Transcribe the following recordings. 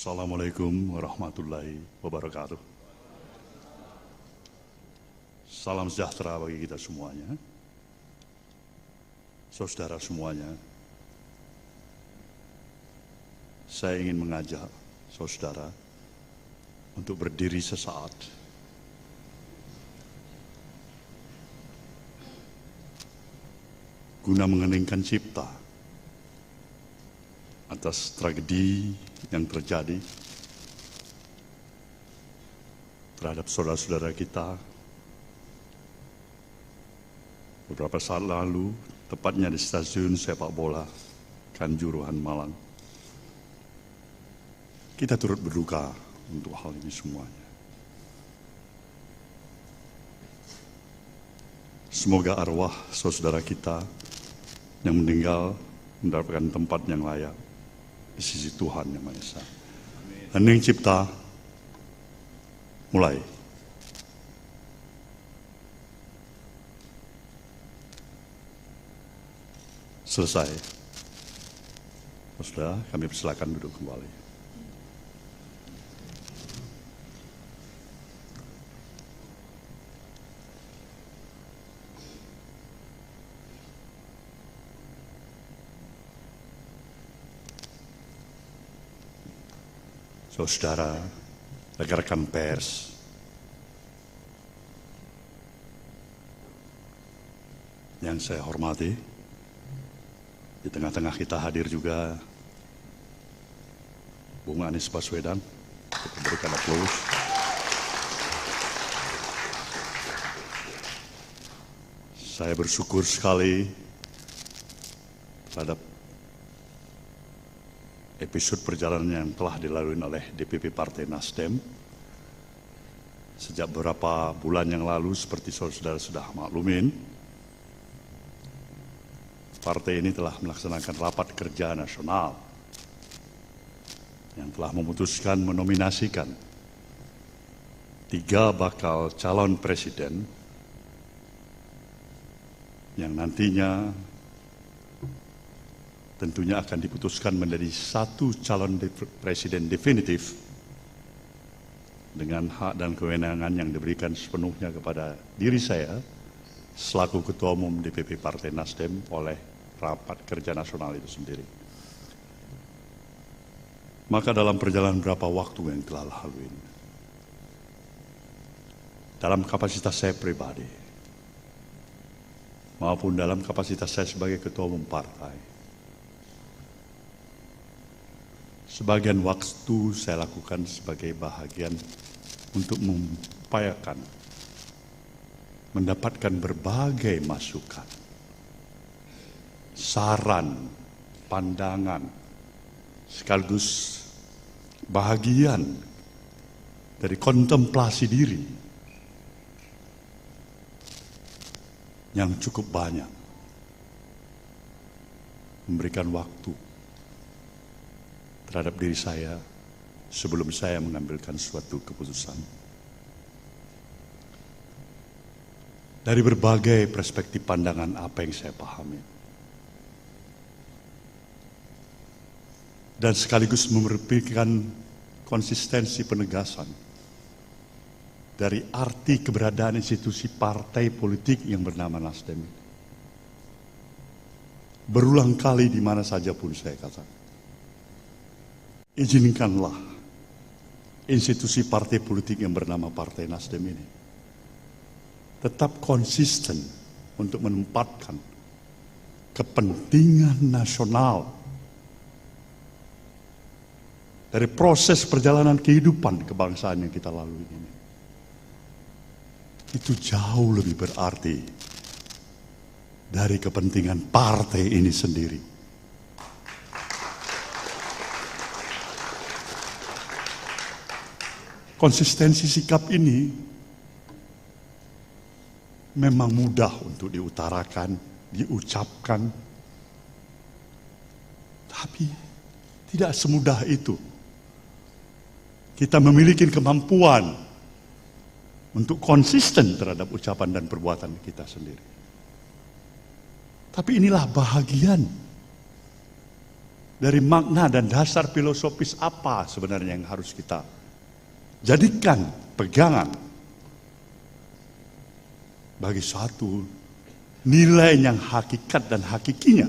Assalamualaikum warahmatullahi wabarakatuh. Salam sejahtera bagi kita semuanya. Saudara semuanya, saya ingin mengajak saudara untuk berdiri sesaat. Guna mengeningkan cipta atas tragedi yang terjadi terhadap saudara-saudara kita beberapa saat lalu, tepatnya di stasiun sepak bola Kanjuruhan, Malang. Kita turut berduka untuk hal ini semuanya. Semoga arwah saudara kita yang meninggal mendapatkan tempat yang layak di sisi Tuhan Yang Maha Esa. Hening cipta, mulai. Selesai. Saudara, kami persilakan duduk kembali. Saudara, rekan-rekan pers, yang saya hormati, di tengah-tengah kita hadir juga Bung Anies Baswedan, untuk memberikan aplaus. Saya bersyukur sekali terhadap episode perjalanan yang telah dilalui oleh DPP Partai Nasdem sejak beberapa bulan yang lalu. Seperti saudara sudah maklumin, partai ini telah melaksanakan rapat kerja nasional yang telah memutuskan menominasikan 3 bakal calon presiden yang nantinya tentunya akan diputuskan menjadi 1 calon presiden definitif dengan hak dan kewenangan yang diberikan sepenuhnya kepada diri saya selaku Ketua Umum DPP Partai Nasdem oleh rapat kerja nasional itu sendiri. Maka dalam perjalanan berapa waktu yang telah lalu ini, dalam kapasitas saya pribadi maupun dalam kapasitas saya sebagai Ketua Umum Partai, sebagian waktu saya lakukan sebagai bahagian untuk mengupayakan mendapatkan berbagai masukan, saran, pandangan, sekaligus bahagian dari kontemplasi diri yang cukup banyak, memberikan waktu terhadap diri saya sebelum saya mengambilkan suatu keputusan. Dari berbagai perspektif pandangan apa yang saya pahami, dan sekaligus memberikan konsistensi penegasan dari arti keberadaan institusi partai politik yang bernama Nasdem. Berulang kali di mana saja pun saya katakan, izinkanlah institusi partai politik yang bernama Partai Nasdem ini tetap konsisten untuk menempatkan kepentingan nasional dari proses perjalanan kehidupan kebangsaan yang kita lalui ini. Itu jauh lebih berarti dari kepentingan partai ini sendiri. Konsistensi sikap ini memang mudah untuk diutarakan, diucapkan, tapi tidak semudah itu. Kita memiliki kemampuan untuk konsisten terhadap ucapan dan perbuatan kita sendiri. Tapi inilah bahagian dari makna dan dasar filosofis apa sebenarnya yang harus kita jadikan pegangan bagi suatu nilai yang hakikat dan hakikinya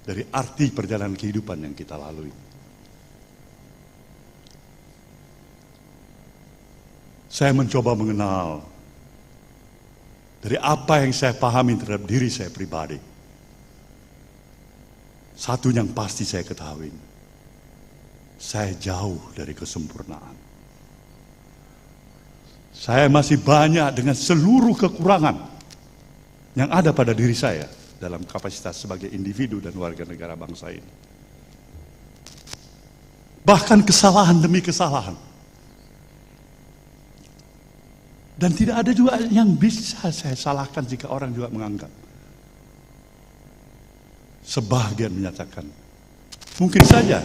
dari arti perjalanan kehidupan yang kita lalui. Saya mencoba mengenal dari apa yang saya pahami terhadap diri saya pribadi. Satu yang pasti saya ketahui, saya jauh dari kesempurnaan. Saya masih banyak dengan seluruh kekurangan yang ada pada diri saya dalam kapasitas sebagai individu dan warga negara bangsa ini. Bahkan kesalahan demi kesalahan. Dan tidak ada juga yang bisa saya salahkan jika orang juga menganggap. Sebagian menyatakan, mungkin saja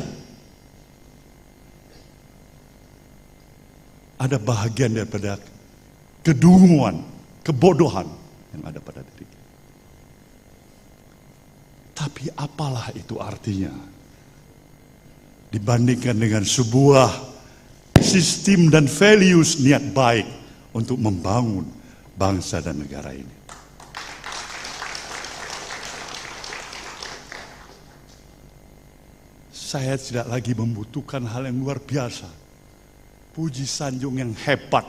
ada bahagian daripada kedunguan, kebodohan yang ada pada diri. Tapi apalah itu artinya dibandingkan dengan sebuah sistem dan values niat baik untuk membangun bangsa dan negara ini. Saya tidak lagi membutuhkan hal yang luar biasa, puji sanjung yang hebat,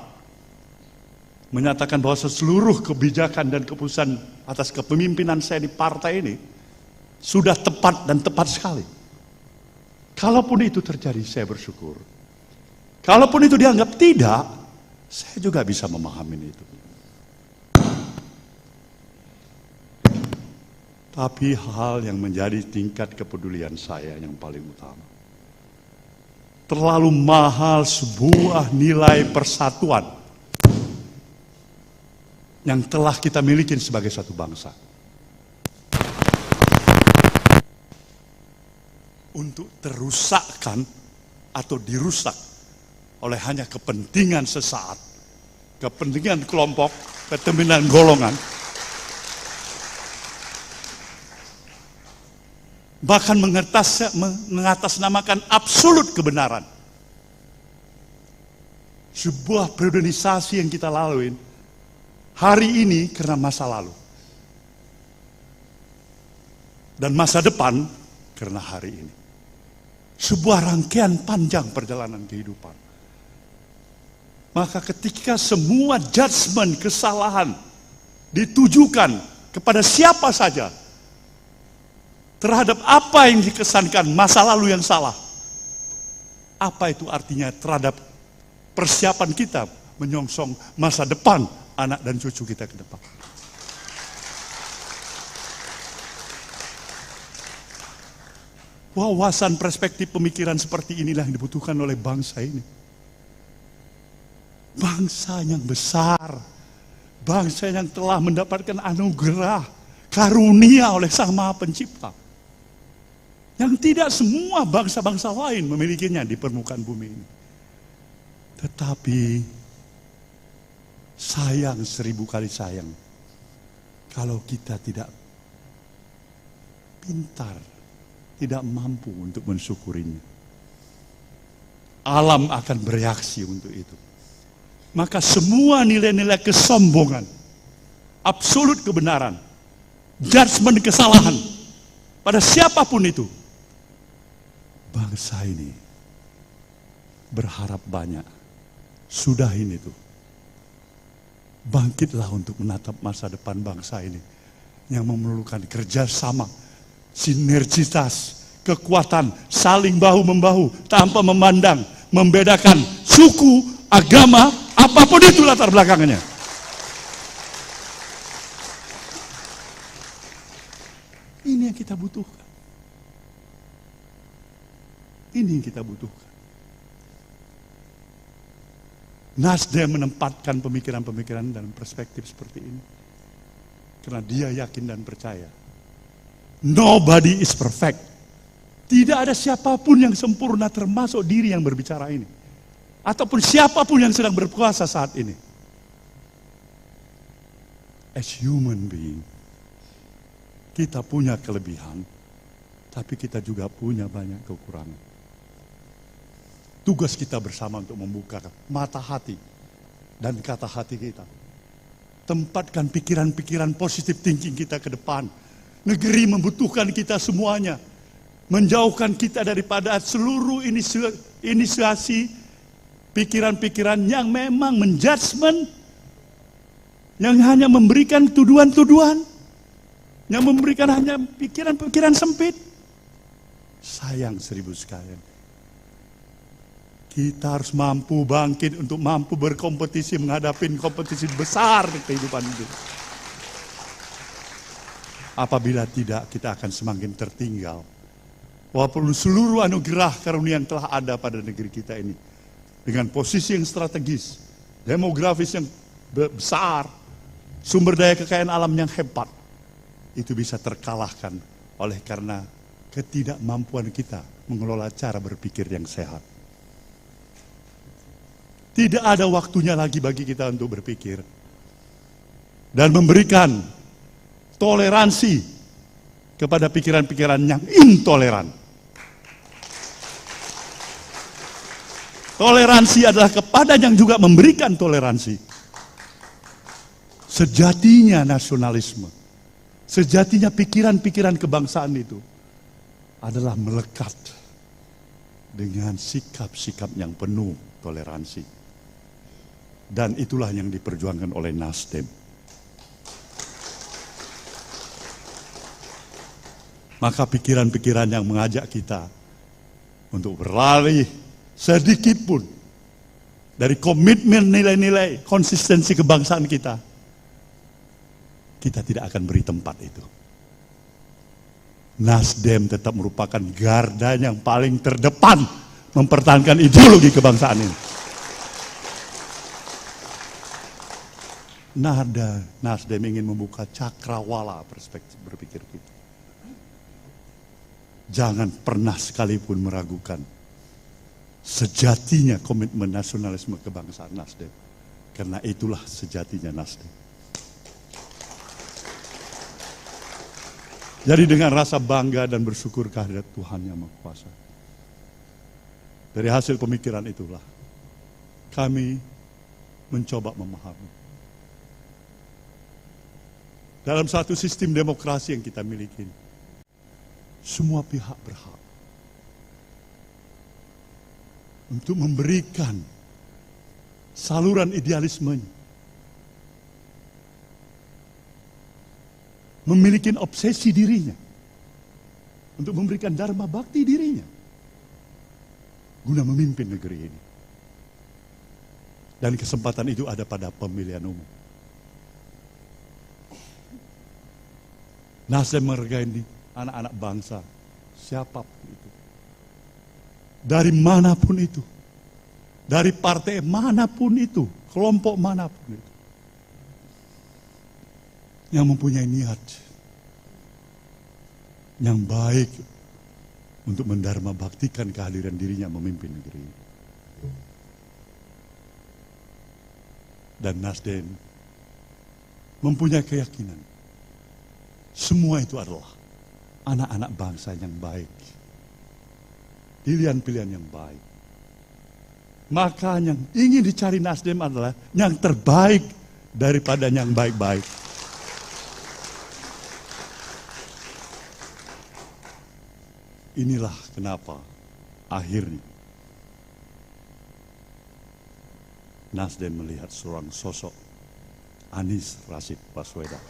menyatakan bahwa seluruh kebijakan dan keputusan atas kepemimpinan saya di partai ini sudah tepat dan tepat sekali. Kalaupun itu terjadi, saya bersyukur. Kalaupun itu dianggap tidak, saya juga bisa memahami itu. Tapi hal yang menjadi tingkat kepedulian saya yang paling utama, terlalu mahal sebuah nilai persatuan yang telah kita miliki sebagai satu bangsa untuk terusakkan atau dirusak oleh hanya kepentingan sesaat, kepentingan kelompok, kepentingan golongan, bahkan mengatasnamakan absolut kebenaran. Sebuah periodisasi yang kita lalui hari ini karena masa lalu, dan masa depan karena hari ini. Sebuah rangkaian panjang perjalanan kehidupan. Maka ketika semua judgement kesalahan ditujukan kepada siapa saja terhadap apa yang dikesankan masa lalu yang salah, apa itu artinya terhadap persiapan kita menyongsong masa depan anak dan cucu kita ke depan? Wawasan perspektif pemikiran seperti inilah yang dibutuhkan oleh bangsa ini. Bangsa yang besar, bangsa yang telah mendapatkan anugerah, karunia oleh Sang Maha Pencipta, yang tidak semua bangsa-bangsa lain memilikinya di permukaan bumi ini. Tetapi sayang, 1000 kali sayang, kalau kita tidak pintar, tidak mampu untuk mensyukurinya. Alam akan bereaksi untuk itu. Maka semua nilai-nilai kesombongan, absolut kebenaran, judgement kesalahan pada siapapun itu, bangsa ini berharap banyak. Sudahin itu. Bangkitlah untuk menatap masa depan bangsa ini yang memerlukan kerjasama, sinergitas, kekuatan, saling bahu-membahu tanpa memandang, membedakan suku, agama, apapun itu latar belakangnya. Ini yang kita butuhkan. Ini yang kita butuhkan. Nasdem menempatkan pemikiran-pemikiran dalam perspektif seperti ini karena dia yakin dan percaya nobody is perfect. Tidak ada siapapun yang sempurna, termasuk diri yang berbicara ini ataupun siapapun yang sedang berkuasa saat ini. As human being, kita punya kelebihan, Tapi kita juga punya banyak kekurangan. Tugas kita bersama untuk membuka mata hati dan kata hati kita. Tempatkan pikiran-pikiran positif thinking kita ke depan. Negeri membutuhkan kita semuanya. Menjauhkan kita daripada seluruh inisiasi pikiran-pikiran yang memang menjudgment, yang hanya memberikan tuduhan-tuduhan, yang memberikan hanya pikiran-pikiran sempit. Sayang seribu sekalian. Kita harus mampu bangkit untuk mampu berkompetisi, menghadapi kompetisi besar di kehidupan itu. Apabila tidak, kita akan semakin tertinggal. Walaupun seluruh anugerah karunia yang telah ada pada negeri kita ini, dengan posisi yang strategis, demografis yang besar, sumber daya kekayaan alam yang hebat, itu bisa terkalahkan oleh karena ketidakmampuan kita mengelola cara berpikir yang sehat. Tidak ada waktunya lagi bagi kita untuk berpikir dan memberikan toleransi kepada pikiran-pikiran yang intoleran. Toleransi adalah kepada yang juga memberikan toleransi. Sejatinya nasionalisme, sejatinya pikiran-pikiran kebangsaan itu adalah melekat dengan sikap-sikap yang penuh toleransi. Dan itulah yang diperjuangkan oleh Nasdem. Maka pikiran-pikiran yang mengajak kita untuk berlari sedikit pun dari komitmen nilai-nilai konsistensi kebangsaan kita, kita tidak akan beri tempat itu. Nasdem tetap merupakan garda yang paling terdepan mempertahankan ideologi kebangsaan ini. Nasdem ingin membuka cakrawala perspektif berpikir kita. Jangan pernah sekalipun meragukan sejatinya komitmen nasionalisme kebangsaan Nasdem. Karena itulah sejatinya Nasdem. Jadi dengan rasa bangga dan bersyukur kehadirat Tuhan Yang Maha Kuasa, dari hasil pemikiran itulah kami mencoba memahami. Dalam satu sistem demokrasi yang kita miliki, semua pihak berhak untuk memberikan saluran idealismenya, memiliki obsesi dirinya, untuk memberikan dharma bakti dirinya, guna memimpin negeri ini. Dan kesempatan itu ada pada pemilihan umum. Nasdem menghargai anak-anak bangsa, siapapun itu. Dari manapun itu. Dari partai manapun itu, kelompok manapun itu. Yang mempunyai niat yang baik untuk mendharma baktikan kehadiran dirinya memimpin negeri ini. Dan Nasdem mempunyai keyakinan semua itu adalah anak-anak bangsa yang baik. Pilihan-pilihan yang baik. Maka yang ingin dicari Nasdem adalah yang terbaik daripada yang baik-baik. Inilah kenapa akhirnya Nasdem melihat seorang sosok Anies Rashid Baswedan.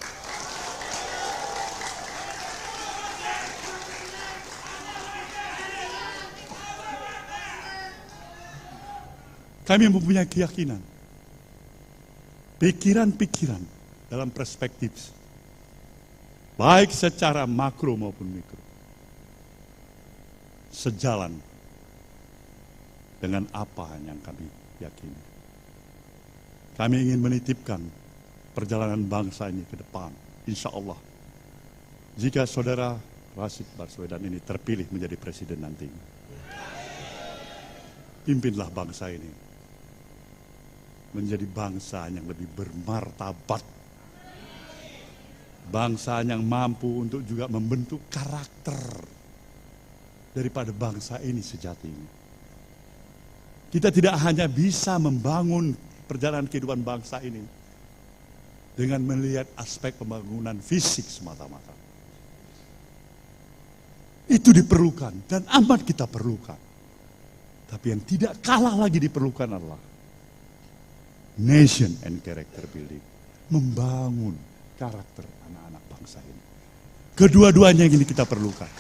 Kami mempunyai keyakinan, pikiran-pikiran dalam perspektif, baik secara makro maupun mikro, sejalan dengan apa yang kami yakini. Kami ingin menitipkan perjalanan bangsa ini ke depan, insya Allah. Jika saudara Rashid Baswedan ini terpilih menjadi presiden nanti, pimpinlah bangsa ini menjadi bangsa yang lebih bermartabat. Bangsa yang mampu untuk juga membentuk karakter daripada bangsa ini sejatinya. Kita tidak hanya bisa membangun perjalanan kehidupan bangsa ini dengan melihat aspek pembangunan fisik semata-mata. Itu diperlukan dan amat kita perlukan. Tapi yang tidak kalah lagi diperlukan adalah nation and character building. Membangun karakter anak-anak bangsa ini. Kedua-duanya yang ini kita perlukan.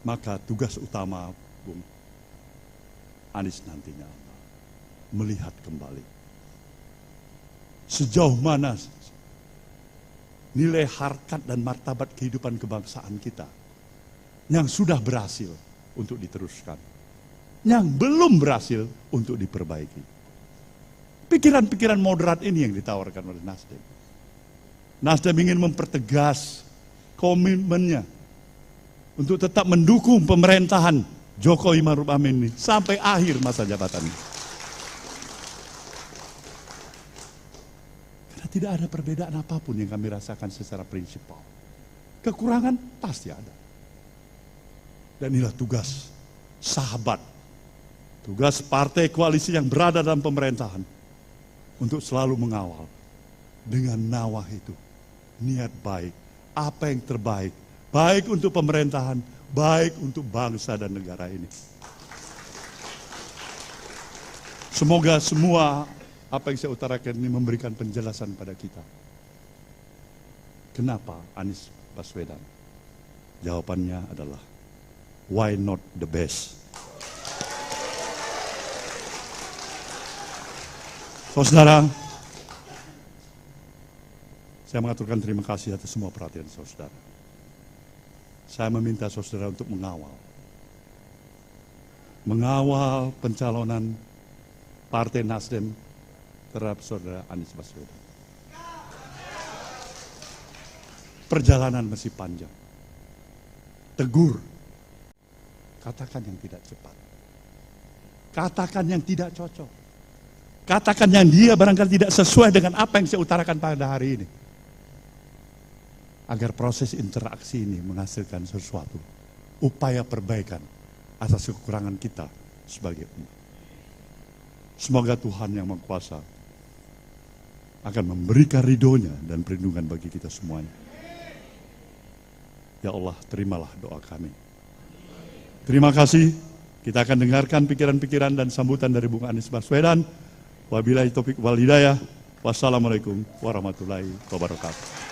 Maka tugas utama Bung Anies nantinya melihat kembali sejauh mana nilai harkat dan martabat kehidupan kebangsaan kita yang sudah berhasil untuk diteruskan, yang belum berhasil untuk diperbaiki. Pikiran-pikiran moderat ini yang ditawarkan oleh Nasdem. Nasdem ingin mempertegas komitmennya untuk tetap mendukung pemerintahan Jokowi Maruf Amin ini sampai akhir masa jabatannya. Karena tidak ada perbedaan apapun yang kami rasakan secara prinsipal. Kekurangan pasti ada. Dan inilah tugas sahabat, tugas partai koalisi yang berada dalam pemerintahan untuk selalu mengawal dengan nawah itu, niat baik, apa yang terbaik, baik untuk pemerintahan, baik untuk bangsa dan negara ini. Semoga semua apa yang saya utarakan ini memberikan penjelasan pada kita. Kenapa Anies Baswedan? Jawabannya adalah, why not the best? Saudara, saya mengaturkan terima kasih atas semua perhatian saudara. Saya meminta saudara untuk mengawal pencalonan Partai Nasdem terhadap saudara Anies Baswedan. Perjalanan masih panjang. Tegur. Katakan yang tidak cepat. Katakan yang tidak cocok. Katakan yang dia barangkali tidak sesuai dengan apa yang saya utarakan pada hari ini. Agar proses interaksi ini menghasilkan sesuatu, upaya perbaikan atas kekurangan kita sebagai umat. Semoga Tuhan yang Maha Kuasa akan memberikan ridhonya dan perlindungan bagi kita semuanya. Ya Allah, terimalah doa kami. Terima kasih. Kita akan dengarkan pikiran-pikiran dan sambutan dari Bung Anies Baswedan. Wabillahi taufiq wal hidayah. Wassalamualaikum warahmatullahi wabarakatuh.